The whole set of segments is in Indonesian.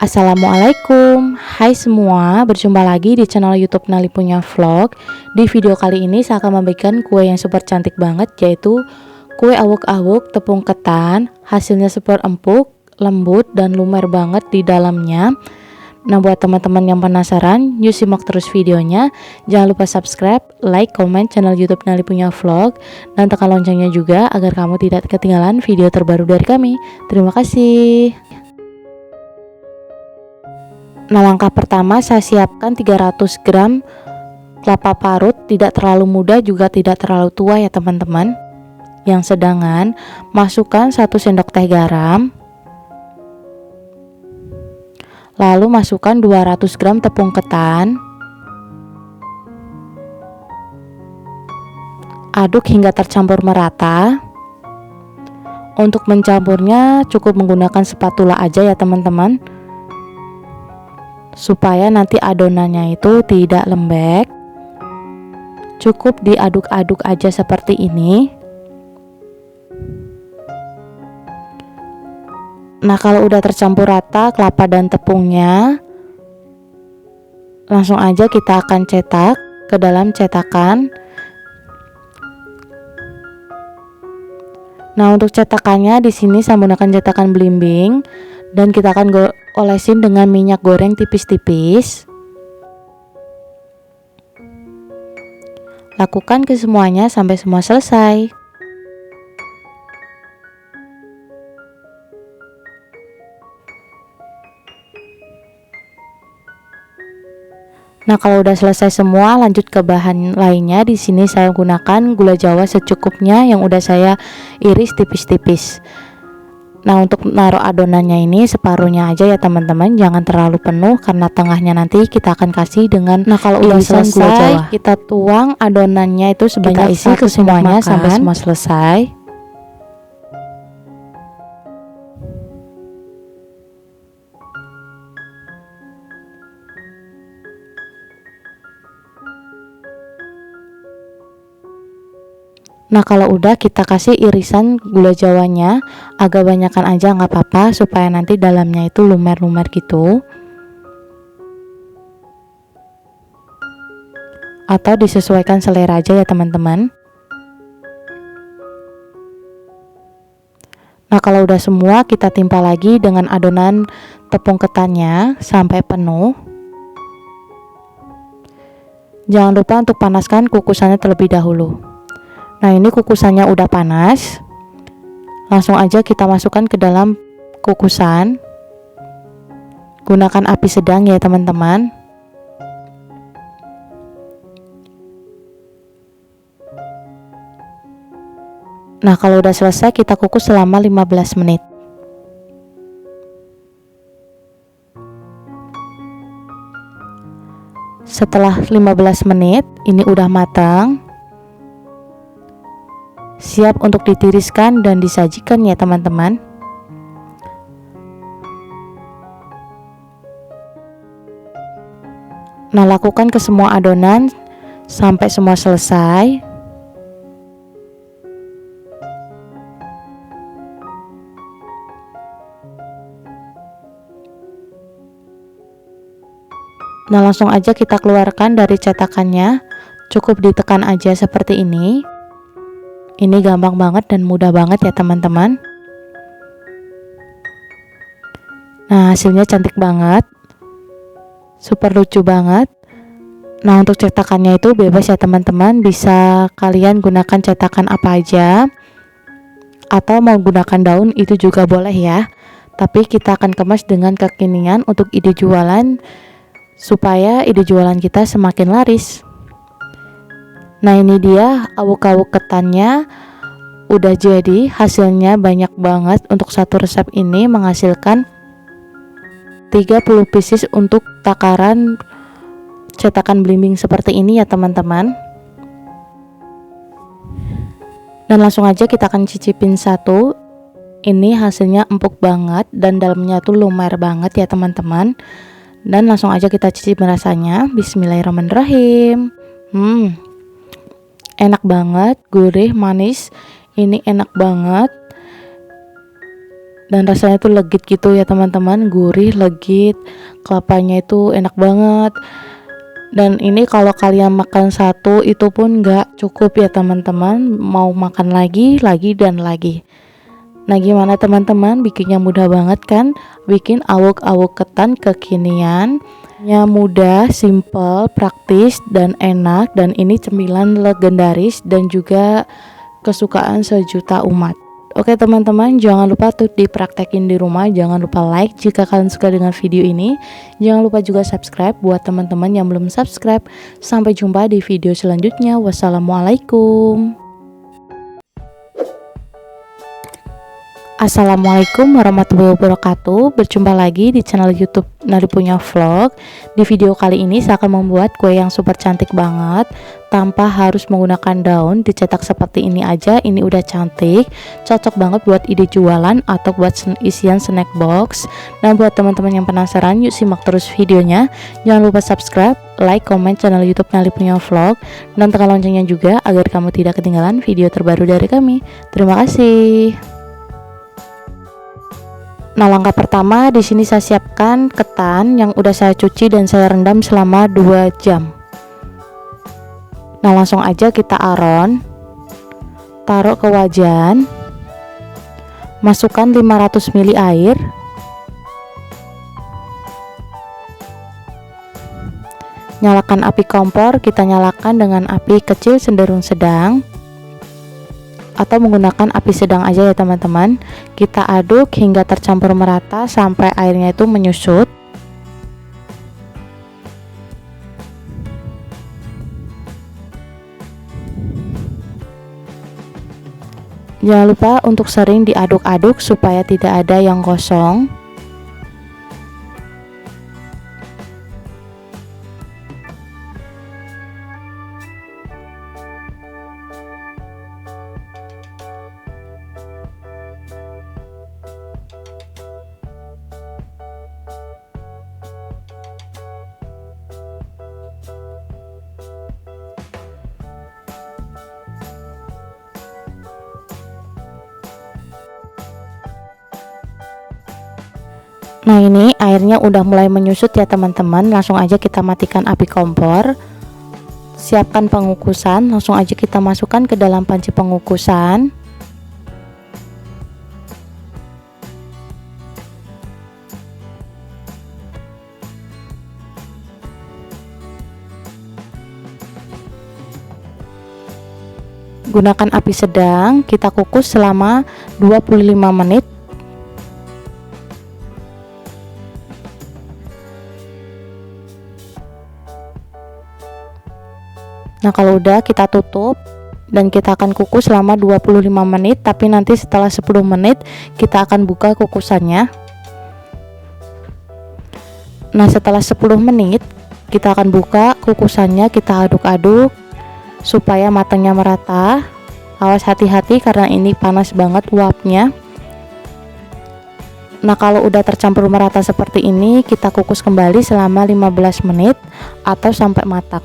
Assalamualaikum, hai semua, berjumpa lagi di channel YouTube Nali Punya Vlog. Di video kali ini saya akan membagikan kue yang super cantik banget, yaitu kue awuk-awuk tepung ketan. Hasilnya super empuk, lembut, dan lumer banget di dalamnya. Nah, buat teman-teman yang penasaran, yuk simak terus videonya. Jangan lupa subscribe, like, komen channel YouTube Nali Punya Vlog, dan tekan loncengnya juga agar kamu tidak ketinggalan video terbaru dari kami. Terima kasih. Nah, langkah pertama saya siapkan 300 gram kelapa parut, tidak terlalu muda juga tidak terlalu tua ya teman-teman, yang sedangan. Masukkan 1 sendok teh garam, lalu masukkan 200 gram tepung ketan, aduk hingga tercampur merata. Untuk mencampurnya cukup menggunakan spatula aja ya teman-teman, supaya nanti adonannya itu tidak lembek. Cukup diaduk-aduk aja seperti ini. Nah, kalau udah tercampur rata kelapa dan tepungnya, langsung aja kita akan cetak ke dalam cetakan. Nah, untuk cetakannya di sini saya menggunakan cetakan belimbing, dan kita akan olesin dengan minyak goreng tipis-tipis. Lakukan ke semuanya sampai semua selesai. Nah, kalau udah selesai semua, lanjut ke bahan lainnya. Di sini saya gunakan gula Jawa secukupnya yang udah saya iris tipis-tipis. Nah, untuk naruh adonannya ini separuhnya aja ya teman-teman, jangan terlalu penuh karena tengahnya nanti kita akan kasih dengan. Nah, kalau udah selesai, kita tuang adonannya itu sebanyak isi ke semuanya sampai semua selesai. Nah, kalau udah kita kasih irisan gula jawanya, agak banyakan aja nggak apa-apa, supaya nanti dalamnya itu lumer-lumer gitu. Atau disesuaikan selera aja ya teman-teman. Nah, kalau udah semua, kita timpa lagi dengan adonan tepung ketannya sampai penuh. Jangan lupa untuk panaskan kukusannya terlebih dahulu. Nah, ini kukusannya udah panas, langsung aja kita masukkan ke dalam kukusan. Gunakan api sedang ya teman-teman. Nah, kalau udah selesai, kita kukus selama 15 menit. Setelah 15 menit, ini udah matang, siap untuk ditiriskan dan disajikan ya teman-teman. Nah, lakukan ke semua adonan sampai semua selesai. Nah, langsung aja kita keluarkan dari cetakannya. Cukup ditekan aja seperti ini. Ini gampang banget dan mudah banget ya teman-teman. Nah, hasilnya cantik banget, super lucu banget. Nah, untuk cetakannya itu bebas ya teman-teman, bisa kalian gunakan cetakan apa aja, atau mau gunakan daun itu juga boleh ya. Tapi kita akan kemas dengan kekinian untuk ide jualan, supaya ide jualan kita semakin laris. Nah, ini dia awuk-awuk ketannya udah jadi. Hasilnya banyak banget. Untuk satu resep ini menghasilkan 30 pieces untuk takaran cetakan belimbing seperti ini ya teman-teman. Dan langsung aja kita akan cicipin satu. Ini hasilnya empuk banget dan dalamnya tuh lumer banget ya teman-teman. Dan langsung aja kita cicipin rasanya. Bismillahirrahmanirrahim. Enak banget, gurih, manis. Ini enak banget. dan rasanya tuh legit gitu ya teman-teman, gurih, legit, kelapanya itu enak banget. Dan ini kalau kalian makan satu itu pun nggak cukup ya teman-teman, mau makan lagi dan lagi. Nah gimana teman-teman, bikinnya mudah banget kan? Bikin awuk-awuk ketan kekinian ya, mudah, simple, praktis, dan enak. Dan ini cemilan legendaris dan juga kesukaan sejuta umat. Oke teman-teman, jangan lupa tuh dipraktekin di rumah. Jangan lupa like jika kalian suka dengan video ini. Jangan lupa juga subscribe buat teman-teman yang belum subscribe. Sampai jumpa di video selanjutnya. Wassalamualaikum. Assalamualaikum warahmatullahi wabarakatuh. Berjumpa lagi di channel YouTube Nali Punya Vlog. Di video kali ini saya akan membuat kue yang super cantik banget tanpa harus menggunakan daun. Dicetak seperti ini aja, ini udah cantik. Cocok banget buat ide jualan atau buat isian snack box. Dan buat teman-teman yang penasaran, yuk simak terus videonya. Jangan lupa subscribe, like, komen channel YouTube Nali Punya Vlog, dan tekan loncengnya juga agar kamu tidak ketinggalan video terbaru dari kami. Terima kasih. Nah, langkah pertama di sini saya siapkan ketan yang udah saya cuci dan saya rendam selama 2 jam. Nah, langsung aja kita aron. Taruh ke wajan. Masukkan 500 ml air. Nyalakan api kompor, kita nyalakan dengan api kecil cenderung sedang, atau menggunakan api sedang aja ya teman-teman. Kita aduk hingga tercampur merata sampai airnya itu menyusut. Jangan lupa untuk sering diaduk-aduk supaya tidak ada yang gosong. Nah, ini airnya udah mulai menyusut ya teman-teman. Langsung aja kita matikan api kompor. Siapkan pengukusan, langsung aja kita masukkan ke dalam panci pengukusan. Gunakan api sedang, kita kukus selama 25 menit. Nah, kalau udah kita tutup dan kita akan kukus selama 25 menit, tapi nanti setelah 10 menit kita akan buka kukusannya. Nah, setelah 10 menit kita akan buka kukusannya, kita aduk-aduk supaya matangnya merata. Awas hati-hati karena ini panas banget uapnya. Nah, kalau udah tercampur merata seperti ini, kita kukus kembali selama 15 menit atau sampai matang.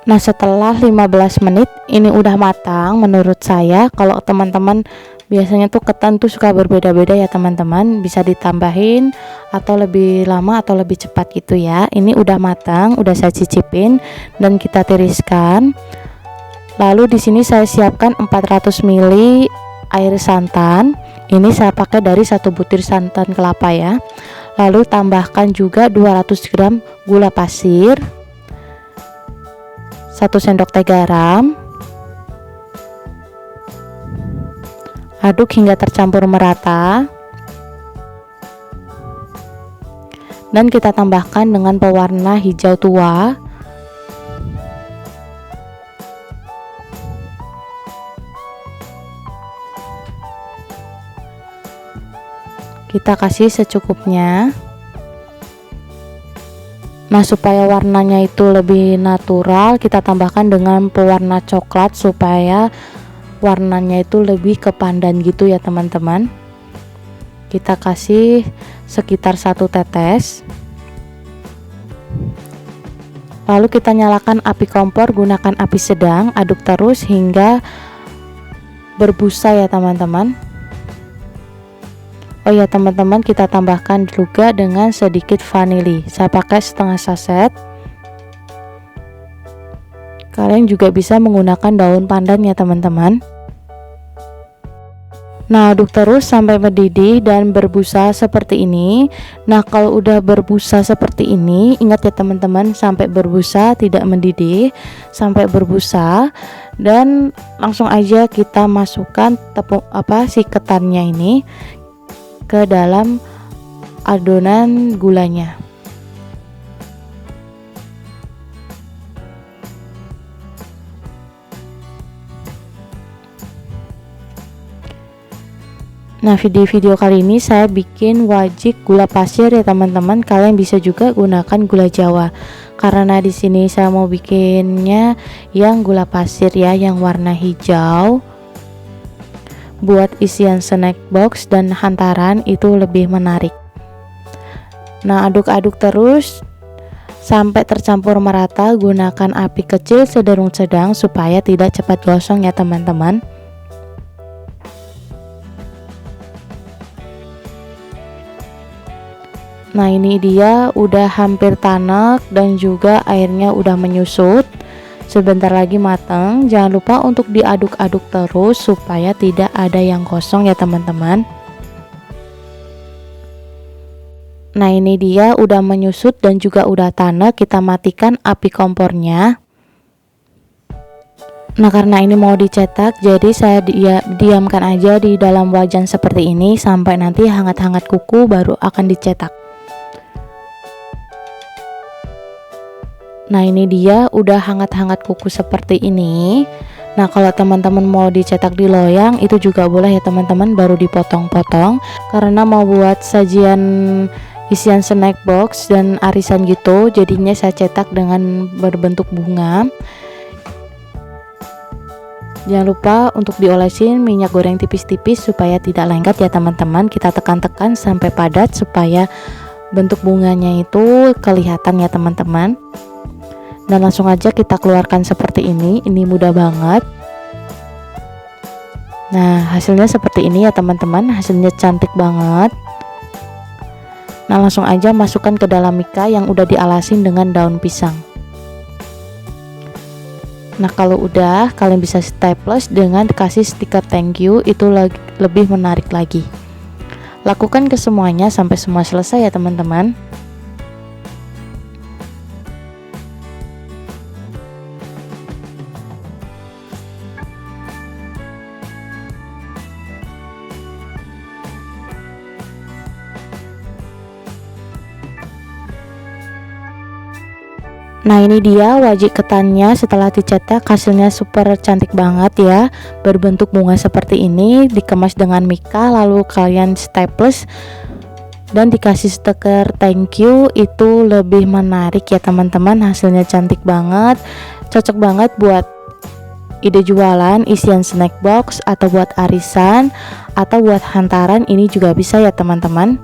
Nah, setelah 15 menit ini udah matang menurut saya. Kalau teman-teman biasanya tuh ketan tuh suka berbeda-beda ya teman-teman, bisa ditambahin atau lebih lama atau lebih cepat gitu ya. Ini udah matang, udah saya cicipin dan kita tiriskan. Lalu di sini saya siapkan 400 ml air santan. Ini saya pakai dari 1 butir santan kelapa ya. Lalu tambahkan juga 200 gram gula pasir, 1 sendok teh garam. Aduk hingga tercampur merata. Dan kita tambahkan dengan pewarna hijau tua. Kita kasih secukupnya. Nah, supaya warnanya itu lebih natural, kita tambahkan dengan pewarna coklat supaya warnanya itu lebih ke pandan gitu ya teman-teman. Kita kasih sekitar 1 tetes. Lalu kita nyalakan api kompor, gunakan api sedang, aduk terus hingga berbusa ya teman-teman. Oh ya teman-teman, kita tambahkan juga dengan sedikit vanili. Saya pakai setengah saset. Kalian juga bisa menggunakan daun pandan ya teman-teman. Nah, aduk terus sampai mendidih dan berbusa seperti ini. Nah, kalau udah berbusa seperti ini, ingat ya teman-teman, sampai berbusa, tidak mendidih, sampai berbusa. Dan langsung aja kita masukkan si ketannya ini ke dalam adonan gulanya. Nah, video kali ini saya bikin wajik gula pasir ya teman-teman. Kalian bisa juga gunakan gula Jawa. Karena di sini saya mau bikinnya yang gula pasir ya, yang warna hijau. Buat isian snack box dan hantaran itu lebih menarik. Nah, aduk-aduk terus sampai tercampur merata. Gunakan api kecil cenderung sedang supaya tidak cepat gosong ya teman-teman. Nah, ini dia udah hampir tanek dan juga airnya udah menyusut. Sebentar lagi matang. Jangan lupa untuk diaduk-aduk terus supaya tidak ada yang kosong ya teman-teman. Nah, ini dia udah menyusut dan juga udah tanek. Kita matikan api kompornya. Nah, karena ini mau dicetak, jadi saya diamkan aja di dalam wajan seperti ini sampai nanti hangat-hangat kuku baru akan dicetak. Nah, ini dia udah hangat-hangat kuku seperti ini. Nah, kalau teman-teman mau dicetak di loyang itu juga boleh ya teman-teman, baru dipotong-potong. Karena mau buat sajian isian snack box dan arisan gitu, jadinya saya cetak dengan berbentuk bunga. Jangan lupa untuk diolesin minyak goreng tipis-tipis supaya tidak lengket ya teman-teman. Kita tekan-tekan sampai padat supaya bentuk bunganya itu kelihatan ya teman-teman. Dan langsung aja kita keluarkan seperti ini mudah banget. Nah, hasilnya seperti ini ya teman-teman, hasilnya cantik banget. Nah, langsung aja masukkan ke dalam mika yang udah dialasin dengan daun pisang. Nah, kalau udah, kalian bisa staples dengan kasih stiker thank you, itu lebih menarik lagi. Lakukan ke semuanya sampai semua selesai ya teman-teman. Nah, ini dia wajik ketannya setelah dicetak, hasilnya super cantik banget ya, berbentuk bunga seperti ini, dikemas dengan mika, lalu kalian staples dan dikasih stiker thank you, itu lebih menarik ya teman-teman. Hasilnya cantik banget, cocok banget buat ide jualan isian snack box atau buat arisan atau buat hantaran, ini juga bisa ya teman-teman.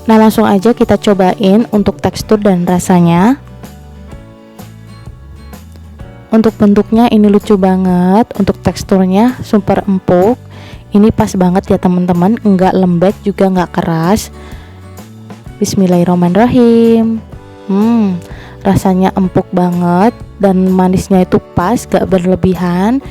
Nah, langsung aja kita cobain untuk tekstur dan rasanya. Untuk bentuknya ini lucu banget, untuk teksturnya super empuk. Ini pas banget ya teman-teman, enggak lembek juga enggak keras. Bismillahirrahmanirrahim. Rasanya empuk banget dan manisnya itu pas, gak berlebihan.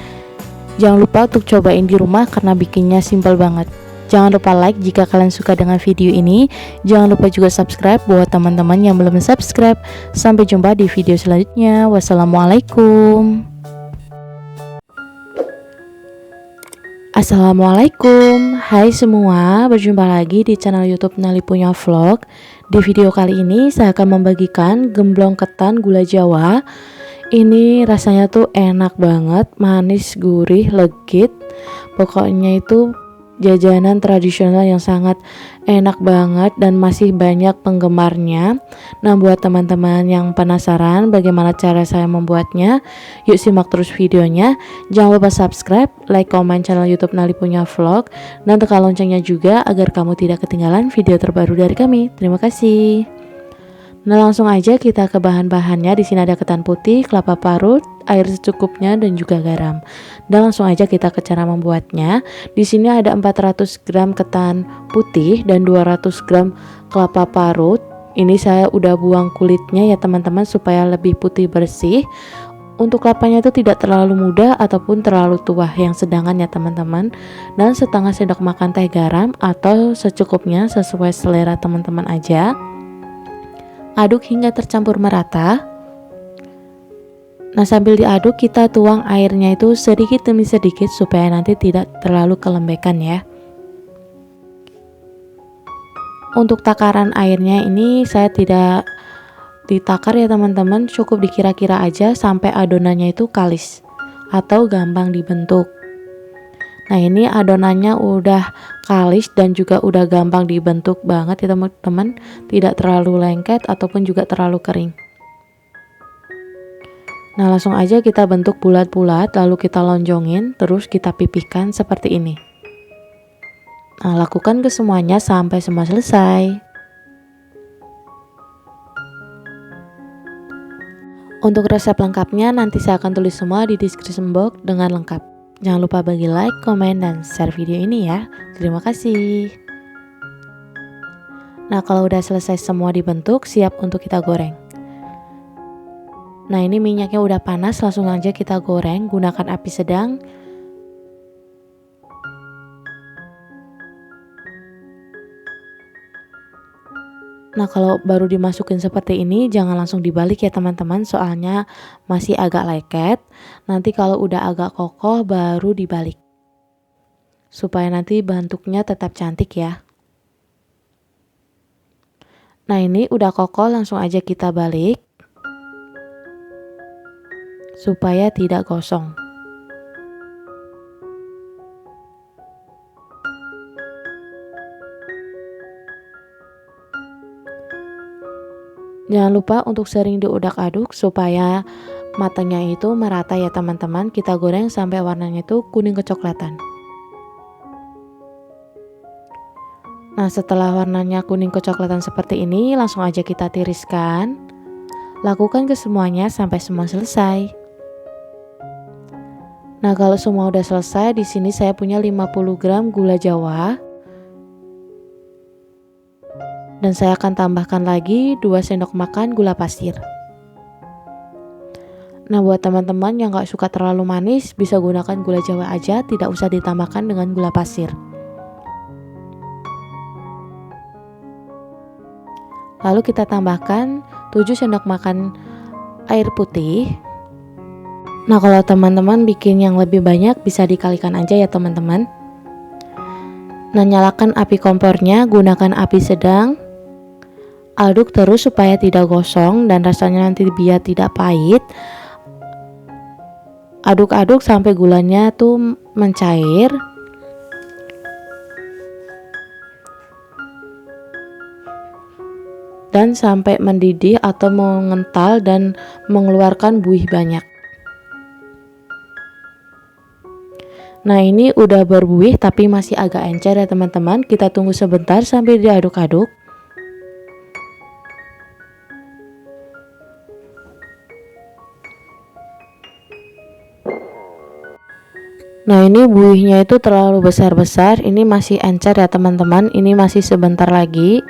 Jangan lupa untuk cobain di rumah karena bikinnya simple banget. Jangan lupa like jika kalian suka dengan video ini. Jangan lupa juga subscribe buat teman-teman yang belum subscribe. Sampai jumpa di video selanjutnya. Wassalamualaikum. Assalamualaikum. Hai semua, berjumpa lagi di channel YouTube Nali Punya Vlog. Di video kali ini saya akan membagikan gemblong ketan gula Jawa. Ini rasanya tuh enak banget, manis, gurih, legit. Pokoknya itu jajanan tradisional yang sangat enak banget dan masih banyak penggemarnya. Nah, buat teman-teman yang penasaran bagaimana cara saya membuatnya, yuk simak terus videonya. Jangan lupa subscribe, like, komen channel YouTube Nali Punya Vlog, dan tekan loncengnya juga agar kamu tidak ketinggalan video terbaru dari kami. Terima kasih. Nah, langsung aja kita ke bahan-bahannya. Di sini ada ketan putih, kelapa parut, air secukupnya dan juga garam. Dan langsung aja kita ke cara membuatnya. Di sini ada 400 gram ketan putih dan 200 gram kelapa parut. Ini saya udah buang kulitnya ya teman-teman supaya lebih putih bersih. Untuk kelapanya itu tidak terlalu muda ataupun terlalu tua, yang sedangan ya teman-teman. Dan setengah sendok makan teh garam atau secukupnya sesuai selera teman-teman aja. Aduk hingga tercampur merata. Nah, sambil diaduk kita tuang airnya itu sedikit demi sedikit supaya nanti tidak terlalu kelembekan ya. Untuk takaran airnya ini saya tidak ditakar ya teman-teman, cukup dikira-kira aja sampai adonannya itu kalis atau gampang dibentuk. Nah, ini adonannya udah kalis dan juga udah gampang dibentuk banget ya teman-teman, tidak terlalu lengket ataupun juga terlalu kering. Nah, langsung aja kita bentuk bulat-bulat lalu kita lonjongin, terus kita pipihkan seperti ini. Nah, lakukan ke semuanya sampai semua selesai. Untuk resep lengkapnya nanti saya akan tulis semua di description box dengan lengkap. Jangan lupa bagi like, komen, dan share video ini ya. Terima kasih. Nah, kalau udah selesai semua dibentuk, siap untuk kita goreng. Nah, ini minyaknya udah panas, langsung aja kita goreng, gunakan api sedang. Nah, kalau baru dimasukin seperti ini jangan langsung dibalik ya teman-teman, soalnya masih agak lengket. Nanti kalau udah agak kokoh baru dibalik, supaya nanti bentuknya tetap cantik ya. Nah, ini udah kokoh, langsung aja kita balik supaya tidak gosong. Jangan lupa untuk sering diudak-aduk supaya matanya itu merata ya teman-teman. Kita goreng sampai warnanya itu kuning kecoklatan. Nah, setelah warnanya kuning kecoklatan seperti ini, langsung aja kita tiriskan. Lakukan ke semuanya sampai semua selesai. Nah, kalau semua udah selesai, di sini saya punya 50 gram gula Jawa. Dan saya akan tambahkan lagi 2 sendok makan gula pasir. Nah, buat teman-teman yang gak suka terlalu manis, bisa gunakan gula Jawa aja, tidak usah ditambahkan dengan gula pasir. Lalu kita tambahkan 7 sendok makan air putih. Nah, kalau teman-teman bikin yang lebih banyak bisa dikalikan aja ya teman-teman. Nah, nyalakan api kompornya, gunakan api sedang. Aduk terus supaya tidak gosong dan rasanya nanti biar tidak pahit. Aduk-aduk sampai gulanya tuh mencair. Dan sampai mendidih atau mengental dan mengeluarkan buih banyak. Nah, ini udah berbuih tapi masih agak encer ya teman-teman. Kita tunggu sebentar sampai diaduk-aduk. Nah, ini buihnya itu terlalu besar-besar. Ini masih encer ya teman-teman. Ini masih sebentar lagi,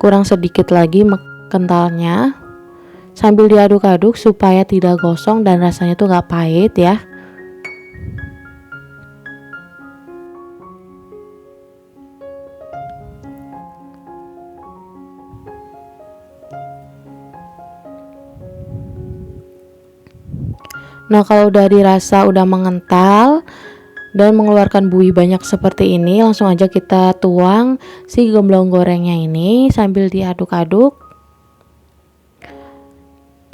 kurang sedikit lagi kentalnya. Sambil diaduk-aduk supaya tidak gosong dan rasanya tuh gak pahit ya. Nah, kalau udah dirasa udah mengental dan mengeluarkan buih banyak seperti ini, langsung aja kita tuang si gemblong gorengnya ini sambil diaduk-aduk.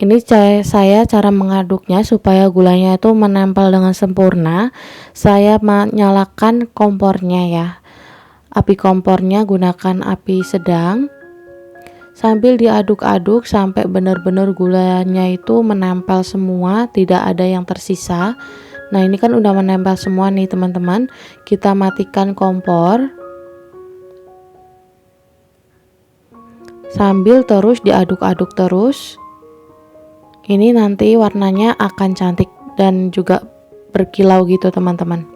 Ini saya cara mengaduknya supaya gulanya itu menempel dengan sempurna. Saya menyalakan kompornya ya. Api kompornya gunakan api sedang. Sambil diaduk-aduk sampai benar-benar gulanya itu menempel semua, tidak ada yang tersisa. Nah, ini kan udah menempel semua nih teman-teman. Kita matikan kompor. sambil terus diaduk-aduk terus. Ini nanti warnanya akan cantik dan juga berkilau gitu teman-teman.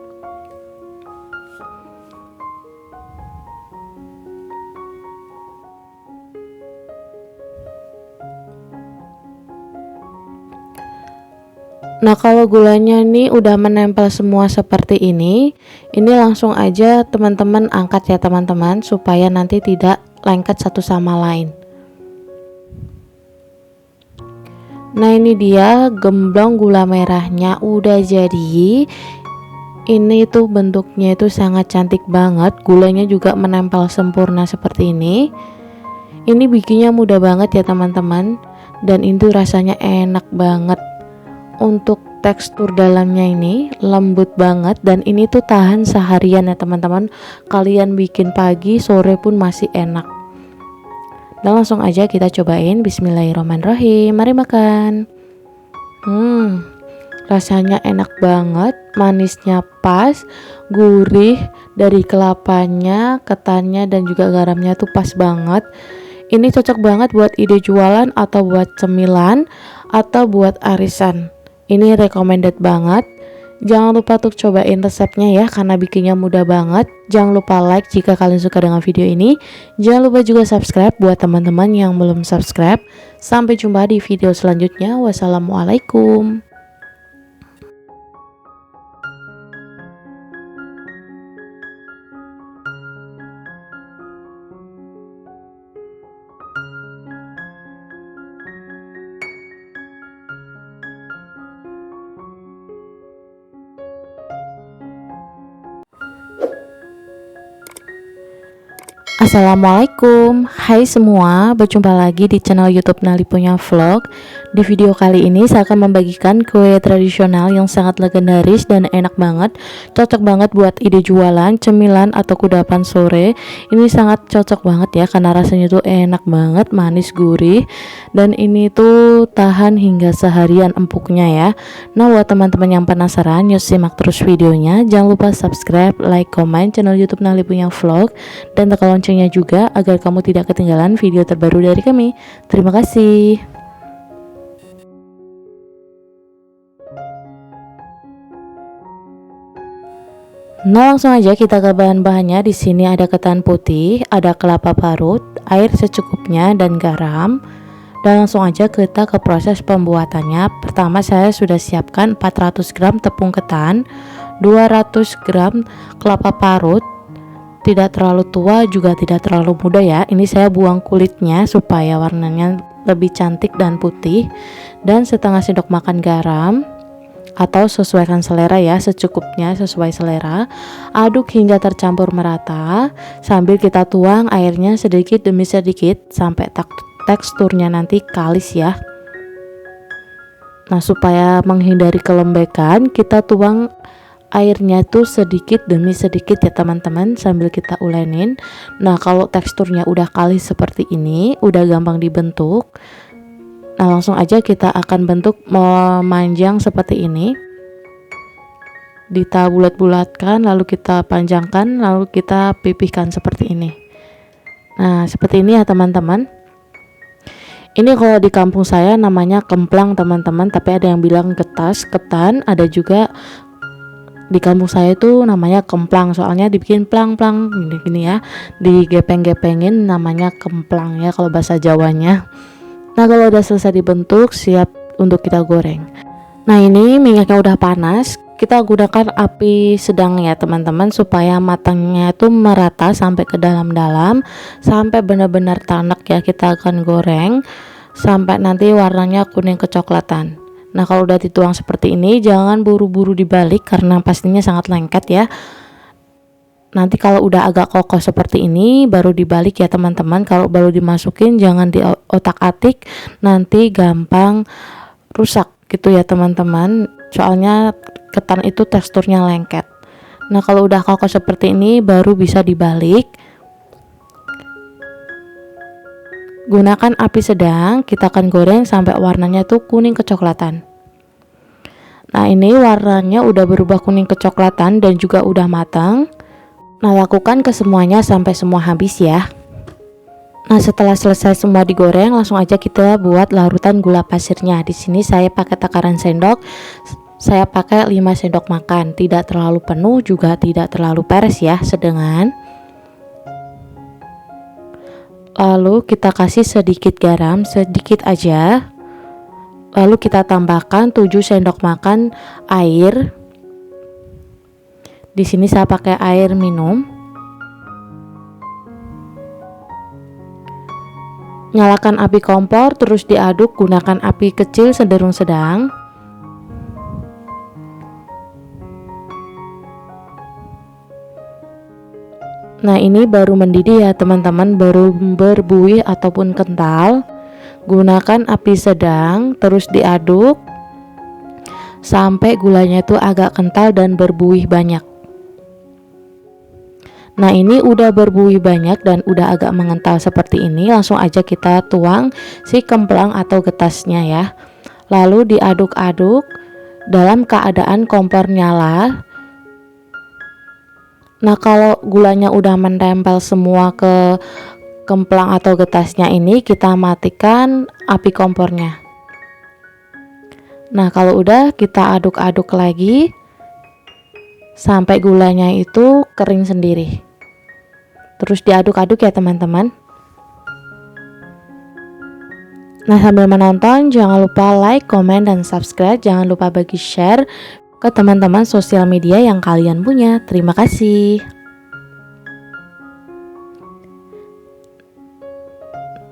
Nah, kalau gulanya nih udah menempel semua seperti ini langsung aja teman-teman angkat ya teman-teman, supaya nanti tidak lengket satu sama lain. Nah, ini dia gemblong gula merahnya udah jadi. Ini tuh bentuknya itu sangat cantik banget, gulanya juga menempel sempurna seperti ini. Ini bikinnya mudah banget ya teman-teman, dan itu rasanya enak banget. Untuk tekstur dalamnya ini lembut banget, dan ini tuh tahan seharian ya teman-teman. Kalian bikin pagi, sore pun masih enak. Dan langsung aja kita cobain. Bismillahirrahmanirrahim. Mari makan. Rasanya enak banget, manisnya pas, gurih dari kelapanya, ketannya dan juga garamnya tuh pas banget. Ini cocok banget buat ide jualan atau buat cemilan atau buat arisan. Ini recommended banget. Jangan lupa untuk cobain resepnya ya, karena bikinnya mudah banget. Jangan lupa like jika kalian suka dengan video ini. Jangan lupa juga subscribe buat teman-teman yang belum subscribe. Sampai jumpa di video selanjutnya. Wassalamualaikum. Assalamualaikum, hai semua, berjumpa lagi di channel YouTube Nali Punya Vlog. Di video kali ini saya akan membagikan kue tradisional yang sangat legendaris dan enak banget. Cocok banget buat ide jualan, cemilan atau kudapan sore. Ini sangat cocok banget ya, karena rasanya tuh enak banget, manis gurih, dan ini tuh tahan hingga seharian empuknya ya. Nah, buat teman-teman yang penasaran, yuk simak terus videonya. Jangan lupa subscribe, like, komen channel YouTube Nali Punya Vlog, dan tekan loncengnya juga agar kamu tidak ketinggalan video terbaru dari kami. Terima kasih. Nah, langsung aja kita ke bahan-bahannya. Di sini ada ketan putih, ada kelapa parut, air secukupnya dan garam. Dan langsung aja kita ke proses pembuatannya. Pertama saya sudah siapkan 400 gram tepung ketan, 200 gram kelapa parut. Tidak terlalu tua juga tidak terlalu muda ya. Ini saya buang kulitnya supaya warnanya lebih cantik dan putih. Dan setengah sendok makan garam, atau sesuaikan selera ya, secukupnya sesuai selera. Aduk hingga tercampur merata sambil kita tuang airnya sedikit demi sedikit sampai teksturnya nanti kalis ya. Nah, supaya menghindari kelembekan, kita tuang airnya tuh sedikit demi sedikit ya teman-teman, sambil kita ulenin. Nah, kalau teksturnya udah kalis seperti ini, udah gampang dibentuk. Nah, langsung aja kita akan bentuk memanjang seperti ini. Kita bulat-bulatkan, lalu kita panjangkan, lalu kita pipihkan seperti ini. Nah, seperti ini ya teman-teman. Ini kalau di kampung saya namanya kemplang teman-teman, tapi ada yang bilang getas, ketan, ada juga di kampung saya itu namanya kemplang, soalnya dibikin plang-plang gini ya, digepeng-gepengin, namanya kemplang ya kalau bahasa Jawanya. Nah, kalau udah selesai dibentuk, siap untuk kita goreng. Nah, ini minyaknya udah panas, kita gunakan api sedang ya teman-teman, supaya matangnya itu merata sampai ke dalam-dalam, sampai benar-benar tanak ya. Kita akan goreng sampai nanti warnanya kuning kecoklatan. Nah, kalau udah dituang seperti ini, jangan buru-buru dibalik karena pastinya sangat lengket ya. Nanti kalau udah agak kokoh seperti ini baru dibalik ya teman-teman. Kalau baru dimasukin jangan diotak-atik, nanti gampang rusak gitu ya teman-teman. Soalnya ketan itu teksturnya lengket. Nah, kalau udah kokoh seperti ini baru bisa dibalik. Gunakan api sedang, kita akan goreng sampai warnanya tuh kuning kecoklatan. Nah, ini warnanya udah berubah kuning kecoklatan dan juga udah matang. Nah, lakukan ke semuanya sampai semua habis ya. Nah, setelah selesai semua digoreng, langsung aja kita buat larutan gula pasirnya. Di sini saya pakai takaran sendok. Saya pakai 5 sendok makan. Tidak terlalu penuh juga tidak terlalu peres ya, sedengan. Lalu kita kasih sedikit garam, sedikit aja. Lalu kita tambahkan 7 sendok makan air. Di sini saya pakai air minum. Nyalakan api kompor, terus diaduk, gunakan api kecil cenderung sedang. Nah, ini baru mendidih ya teman-teman, baru berbuih ataupun kental. Gunakan api sedang, terus diaduk sampai gulanya itu agak kental dan berbuih banyak. Nah, ini udah berbuih banyak dan udah agak mengental seperti ini. Langsung aja kita tuang si kemplang atau getasnya ya. Lalu diaduk-aduk dalam keadaan kompor nyala. Nah, kalau gulanya udah menempel semua ke kemplang atau getasnya ini, kita matikan api kompornya. Nah, kalau udah kita aduk-aduk lagi sampai gulanya itu kering sendiri. Terus diaduk-aduk ya teman-teman. Nah, sambil menonton jangan lupa like, komen, dan subscribe. Jangan lupa bagi share ke teman-teman sosial media yang kalian punya. Terima kasih.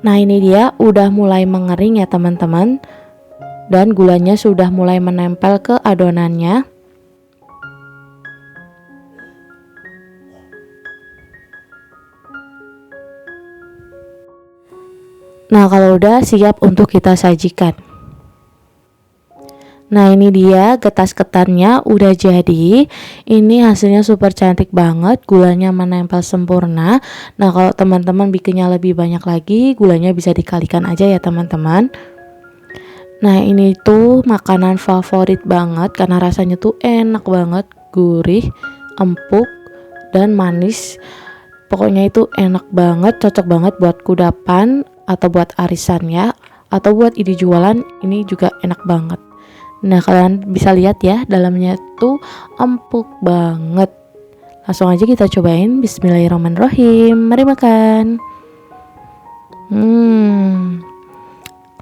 Nah, ini dia udah mulai mengering ya teman-teman. Dan gulanya sudah mulai menempel ke adonannya. Nah, kalau udah siap untuk kita sajikan. Nah, ini dia getas ketannya udah jadi. Ini hasilnya super cantik banget, gulanya menempel sempurna. Nah, kalau teman-teman bikinnya lebih banyak lagi, gulanya bisa dikalikan aja ya teman-teman. Nah, ini tuh makanan favorit banget karena rasanya tuh enak banget, gurih, empuk, dan manis. Pokoknya itu enak banget, cocok banget buat kudapan atau buat arisan ya, atau buat ide jualan. Ini juga enak banget. Nah, kalian bisa lihat ya, dalamnya tuh empuk banget. Langsung aja kita cobain. Bismillahirrahmanirrahim. Mari makan.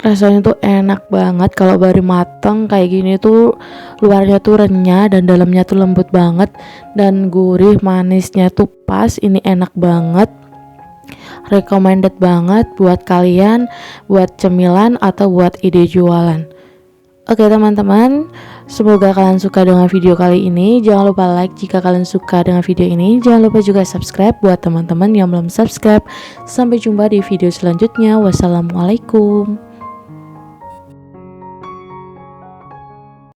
Rasanya tuh enak banget. Kalau baru mateng kayak gini tuh, luarnya tuh renyah dan dalamnya tuh lembut banget, dan gurih manisnya tuh pas. Ini enak banget, recommended banget buat kalian, buat cemilan atau buat ide jualan. Oke teman-teman, semoga kalian suka dengan video kali ini. Jangan lupa like jika kalian suka dengan video ini. Jangan lupa juga subscribe buat teman-teman yang belum subscribe. Sampai jumpa di video selanjutnya. Wassalamualaikum.